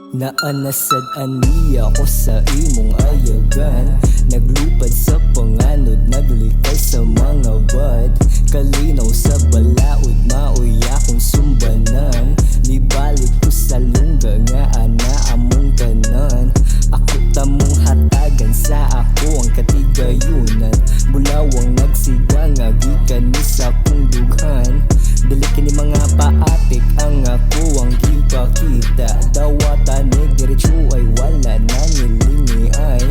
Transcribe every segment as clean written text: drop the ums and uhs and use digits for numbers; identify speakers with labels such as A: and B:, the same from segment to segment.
A: Naanasad aniya ko sa imong ayagan, naglupad sa panganod, naglikay sa mga bad. Kalinaw sa balaod, maoy akong sumbanan. Nibalik ko sa lungga nga ana among tanan. Ako tamong hatagan, sa ako ang katigayunan. Bulawang nagsigang, agikan ni sa kong dughan. Dili kini mga paatik, ang ako ang gipakita. Dawatan ni diretso ay wala na nilingi ay.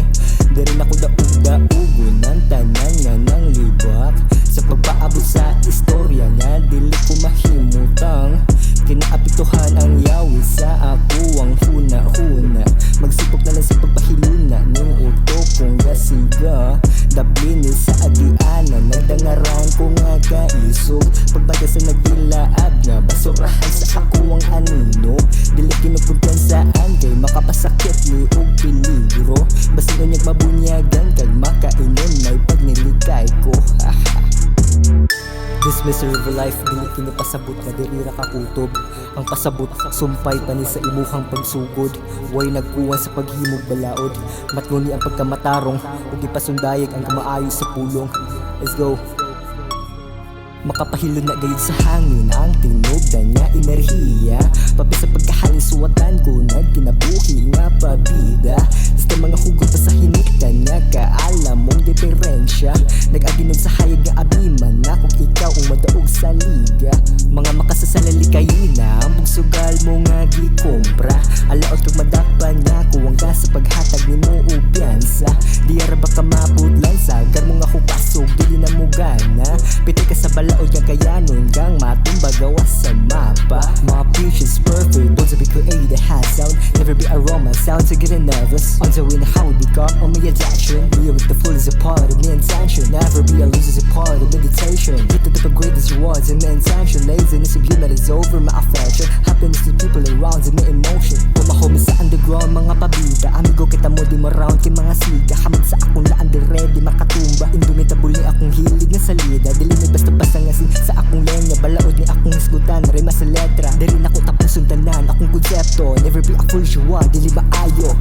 A: Dari na ko daug-daugon ang tanan nga ng libak. Sa pagpaabot sa istorya nga dili ko mahimutang. Kinaapituhan ang yawi sa ako ang huna-huna. Magsipok na lang sa pagpahiluna ng utok kong gasiga. Daplini sa agiana, nagdangaran ko nga kaisog. Pagbaga sa nagdilaab nga, basurahan sa ako ang anino. Dili kinupuntan saan kay makapasakit ni og peligro. Basin unyag mabunyagan kag makainon may pagnilikay ko. This miserable life, dili kini pasabot na dirira ka kutob. Ang pasabot, sumpay pa ni sa imuhang pagsugod. Way nagkuwan sa paghimog balaod. Matnuni ang pagkamatarong, ug ipasundayag ang kumaayo sa pulong. Let's go. Makapahilo na gayud sa hangin ang tinog na niya enerhiya. Papi sa pagkahalin suwatan ko, nagkinabuhi nga pabida. Basta mga hugot pa sa hinitan, nagkaalam mong diferensya. Nag-aginog sa hayag nga abiman, na kung ikaw ang madaog sa liga. Mga makasasalali kayo na, ang bugsugal mo nga gikompra. Alaot kag madakpan nga kuwang ka sa paghatag ni mo upiansa. Di ara ba ka maputlan sa gar mo nga hupasog, dili na mo gana. Piti ka sa balaod nga kayanon, gang matumba gawas sa mapa. My pitch is perfect, don't be create a high sound. Never be aroma, sound to get nervous. On the wind, how we got on my attraction. Be with the full is a part of the intention. Never be a loser is a part of meditation. Get to the greatest rewards and the intention. Laziness of you that is over my affection. Happiness to people around and my emotion. Pumahome sa underground, mga pabida. Amigo kita mo di maround kay mga siga. Hamad sa akong laan di ready makatumba. Indomitable ni akong hilig na salida. Dili may basta-basta nga sa akong lenya. Balaod ni akong isgutan, rima sa letra. Dili na ko tapong sundanan, akong konsepto. Never be a fool jowa, dili maayo.